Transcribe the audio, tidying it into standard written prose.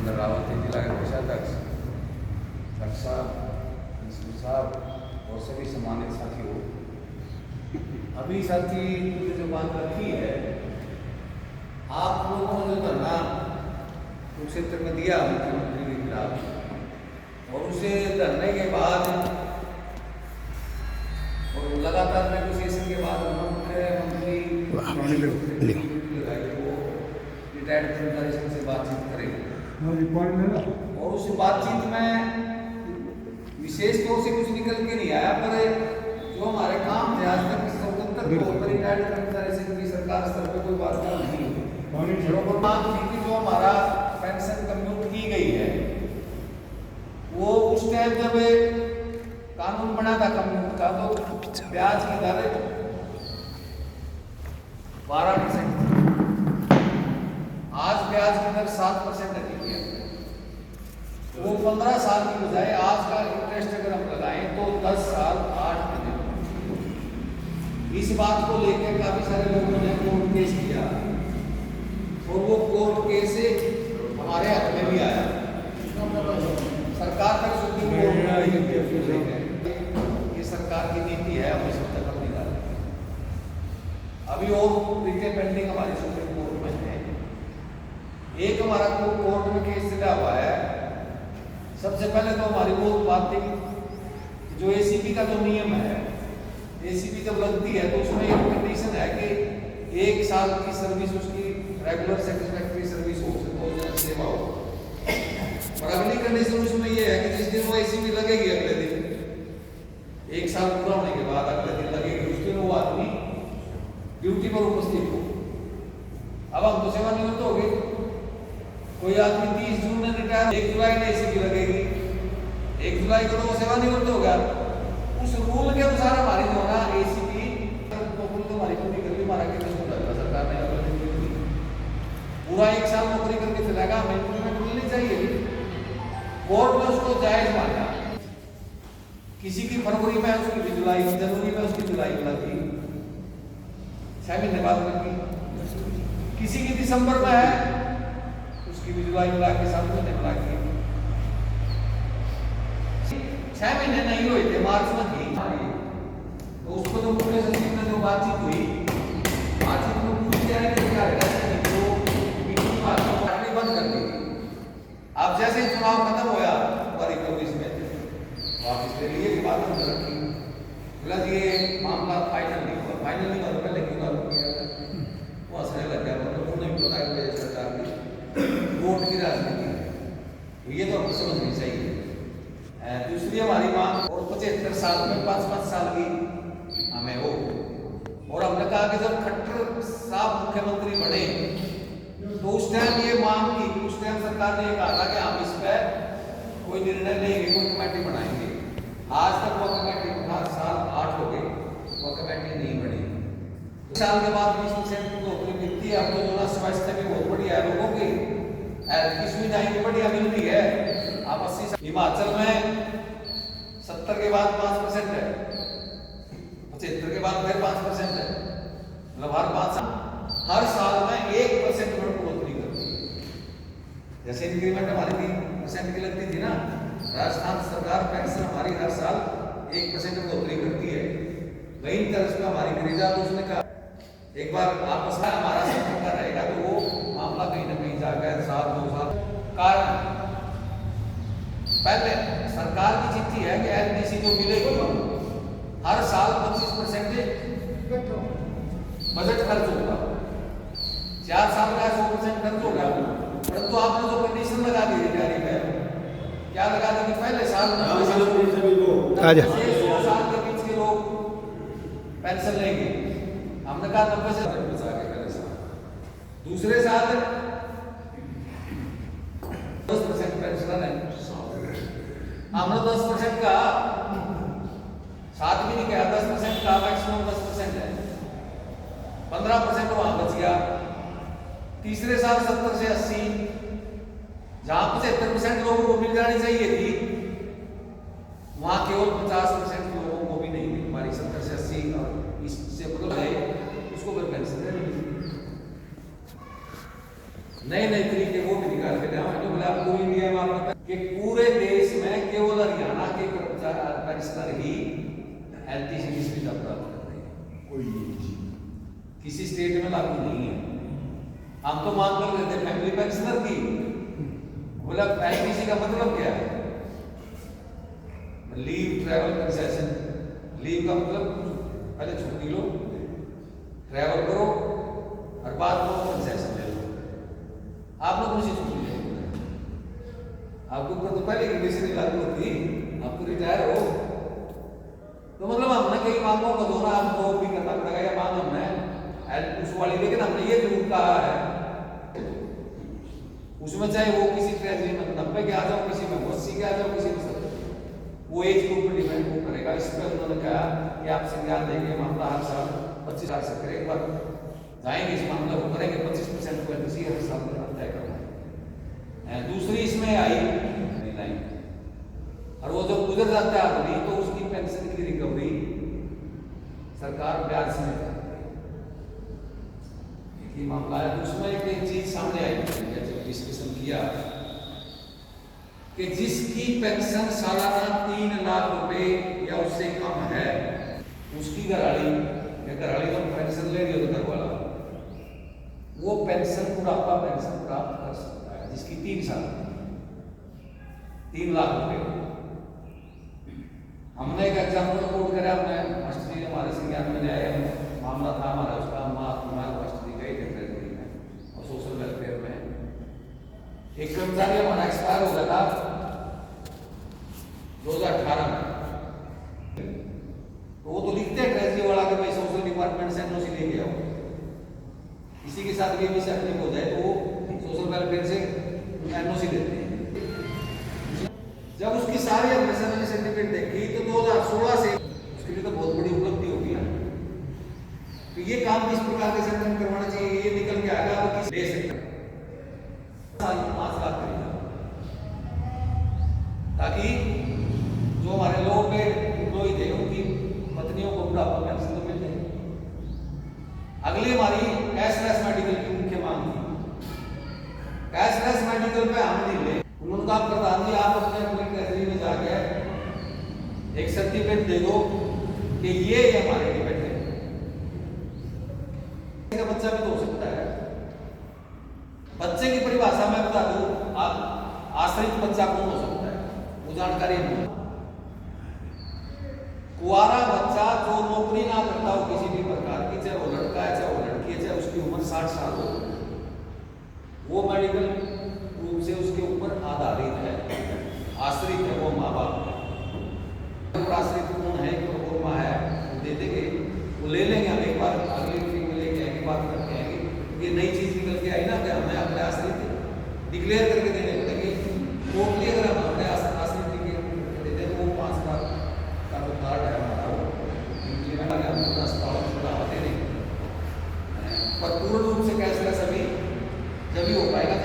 इंद्रावती जिला के कोषाध्यक्ष डॉक्टर साहब और सभी सम्मानित साथियों, अभी साथी ने जो बात रखी है, आप लोगों ने जो धरना कुरुक्षेत्र में दिया मुख्यमंत्री के खिलाफ, और उसे धरने के बाद और लगातार नेगोशिएशन के बाद मुख्यमंत्री रिटायर्ड कर्मचारी संघ से बातचीत करेंगे और उस बातचीत में विशेष तौर से कुछ निकल के नहीं आया, पर जो हमारे काम थे आज तक स्वतंत्र तौर पर रिटायर्ड कर्मचारी संघ की सरकार स्तर पर कोई बात नहीं हुई। बात थी कि जो हमारा पेंशन कम्यूट की गई है वो उस टाइम जब कानून बना था कम्यूट का, तो ब्याज की दर 12%, आज ब्याज की दर 7% रखी है। वो 15 साल की बजाय आज का इंटरेस्ट अगर हम लगाएं तो 10 साल 8 महीने। इस बात को लेकर काफी सारे लोगों ने कोर्ट केस किया और वो कोर्ट केस हमारे हाथ में भी आया। सरकार तक सुप्रीम कोर्ट में ये सरकार की नीति है, हम इसको तक नहीं डालें। अभी और रिटे पेंडिंग हमारी सुप्रीम कोर्ट में है। एक हमारा कोर्ट में केस चला हुआ है। सबसे पहले तो हमारी वो बात थी जो एसीपी का जो नियम है, एसीपी जब लगती है तो उसमें एक कंडीशन है कि 1 साल की सर्विस उसकी रेगुलर सेटिस्फैक्टरी सर्विस हो, तो सेवा हो। और अगली कंडीशन उसमें ये है कि जिस दिन वो एसीपी लगेगी अगले दिन 1 साल पूरा होने के बाद अगले दिन लगेगी, उस दिन वो आदमी ड्यूटी पर उपस्थित हो। अब हम तो सेवानिवृत्त हो गए। कोई आदमी 30 जून में रिटायर, 1 जुलाई में एसीपी लगेगी, 1 जुलाई को तो वो सेवानिवृत्त हो गया। उस रूल के अनुसार हमारी जो ना एसीपी तो हमारी पूरी कर ली, हमारा केस हो जाएगा। सरकार ने पूरा 1 साल नौकरी करके चलेगा, हमें इंक्रीमेंट मिलनी चाहिए। कोर्ट ने उसको जायज माना। किसी की फरवरी में, उसकी भी जुलाई, जनवरी में उसकी जुलाई में लगी, 6 महीने बाद लगी। किसी की दिसंबर में है, उसकी भी जुलाई मिला के 7 महीने मिला के 6 महीने नहीं हुए थे, मार्च में थी। तो उसको जो मुख्य सचिव में जो बातचीत हुई, बातचीत में पूछ लिया है कि क्या है तो मीटिंग बंद कर दी। अब जैसे ही चुनाव खत्म होया 2024 में, तो आप इसके लिए बात बंद रखी। बोला जी ये मामला फाइनल नहीं हुआ, फाइनल नहीं हुआ तो पहले क्यों लागू किया? वो हंसने लग गया, मतलब उन्हें भी पता है सरकार की वोट की राजनीति है, ये तो हमको समझनी चाहिए। दूसरी हमारी मांग, और 75 साल में 5-5 साल की हमें हो। और हमने कहा कि जब खट्टर साहब मुख्यमंत्री बने तो उस टाइम ये मांग की, उस टाइम सरकार ने कहा था कि हम इस पर कोई निर्णय लेंगे, कोई कमेटी बनाएंगे। आज तक वो कमेटी 7 साल 8 हो गए, वो कमेटी नहीं बनी। साल के बाद 20% की नौकरी मिलती है। अब तो जो ना स्वास्थ्य भी बहुत बढ़िया है, लोगों की सुविधा भी बढ़िया मिलती है। आप 80 साल, हिमाचल में 70 के बाद 5% है, 75 के बाद फिर 5% है, मतलब हर 5 साल हर साल में 1% बढ़ोतरी करती है। जैसे इंक्रीमेंट हमारी 3% की लगती थी ना, राजस्थान सरकार पेंशन हमारी हर साल 1% बढ़ोतरी करती है। वही तरह से हमारी गिरिजा, तो उसने कहा एक बार आपस में हमारा संपर्क रहेगा तो वो मामला कहीं ना कहीं जाकर 1-2 साल। कारण पहले सरकार की चिट्ठी है कि एलटीसी जो मिलेगी हर साल 25% बजट खर्च होगा। 4 साल का 100% खर्च होगा, परंतु आपने जो कंडीशन लगा दी जारी में, क्या लगा दी कि पहले साल 100 साल के बीच के लोग पेंशन लेंगे। हमने कहा 90 से बचा के पहले साल, दूसरे साल 10% पेंशन है। हमने 10% का, 7 भी नहीं कहा, 10% का, मैक्सिमम 10% है। 15% वहां बच गया। तीसरे साल 70 से 80, जहां 75% लोगों को मिल जानी चाहिए थी, वहां केवल 50% लोगों को भी नहीं मिली। हमारी 70 से 80 और इससे बदल गए, उसको फिर पेंशन नए नए तरीके वो भी निकाल के जो बोला आपको किसी स्टेट में लागू नहीं है। हम तो मांग कर लेते फैमिली पेंशनर की, बोला एलपीसी का मतलब क्या है? Leave travel concession. लीव का मतलब पहले छुट्टी लो, ट्रैवल करो और बाद में कंसेशन ले लो। आप लोग मुझे छुट्टी ले, आपके ऊपर तो पहले की बेसिक लागू होती, आप तो रिटायर हो, तो मतलब हमने कई मांगों को दोनों आपको भी करना पड़ेगा। या मांग हमने उस वाली, लेकिन हमने ये जरूर कहा है उसमें, चाहे वो किसी ट्रेजरी में 90 के आ जाओ, किसी में 80 के आ जाओ, किसी में 70, वो एज ग्रुप पर डिपेंड वो करेगा। इस पर उन्होंने कहा कि आप संज्ञान देंगे मामला हर साल 25 साल से करें, एक बार जाएंगे इस मामले को करेंगे 25% को किसी हर साल में तय करना है। दूसरी इसमें आई नहीं, और वो जब गुजर जाता है आदमी तो उसकी पेंशन की रिकवरी सरकार ब्याज से करती है। मामला है, उसमें एक चीज सामने आई जब डिस्कशन किया कि जिसकी पेंशन सालाना 3 लाख रुपए या उससे कम है, उसकी घरवाली या घरवाली तो पेंशन ले रही हो तो घर वाला वो पेंशन बुढ़ापा पेंशन प्राप्त कर सकता है, जिसकी 3 साल 3 लाख रुपए। हमने एक एग्जाम्पल कोट करा, हमने मास्टर जी हमारे संज्ञान में आया मामला था हमारा, उसका हमारे मास्टर जी गए थे ट्रेजरी में और सोशल वेलफेयर में। एक कर्मचारी हमारा एक्सपायर हो गया था 2018 में, तो वो तो लिखते हैं ट्रेजरी वाला कि भाई सोशल डिपार्टमेंट से एनओसी लेके आओ, किसी के साथ भी मिसहैपनिंग हो जाए तो वो सोशल वेलफेयर से एनओसी देते हैं। जब उसकी सारी एडमिशन सर्टिफिकेट देखी तो 2016 से उसके लिए तो बहुत बड़ी उपलब्धि होगी ना। तो ये काम किस प्रकार के सेंटर में करवाना चाहिए, ये निकल के आएगा आप किस ले सकते हैं 5 लाख करेगा, ताकि जो हमारे लोगों पे एम्प्लॉय थे उनकी पत्नियों को बुढ़ापा पेंशन तो मिल जाएगी। अगली हमारी कैशलेस मेडिकल की मुख्य मांग थी। कैशलेस मेडिकल पे हम नहीं ले, उन्होंने कहा प्रधान जी आप अपने ट्रेजरी में जाके एक सर्टिफिकेट दे दो कि ये हमारे डिपेंडेंट का बच्चा भी तो हो सकता है। बच्चे की परिभाषा में बता दूं, आप आश्रित बच्चा कौन हो सकता है वो जानकारी नहीं। कुआरा बच्चा जो नौकरी ना करता हो किसी भी प्रकार की, चाहे वो लड़का है चाहे वो लड़की है, चाहे उसकी उम्र 60 साल हो, वो मेडिकल रूप से उसके ऊपर आधारित है, आश्रित है वो माँ बाप। आश्रित कौन है, प्रोफॉर्मा है, वो दे देंगे, वो ले लेंगे। हम एक बार अगली मीटिंग में लेके आएंगे, बात करके आएंगे। ये नई चीज निकल के आई ना कि हमें अपने आश्रित डिक्लेयर करके देने पड़ेंगे। टोटली अगर हम अपने आश्रित डिक्लेयर देते हैं तो वो 5 लाख का जो कार्ड है हमारा वो इंप्लीमेंट आगे हम अस्पतालों में बढ़ावा दे देंगे। पर पूर्ण रूप से कैशलेस अभी जब भी हो पाएगा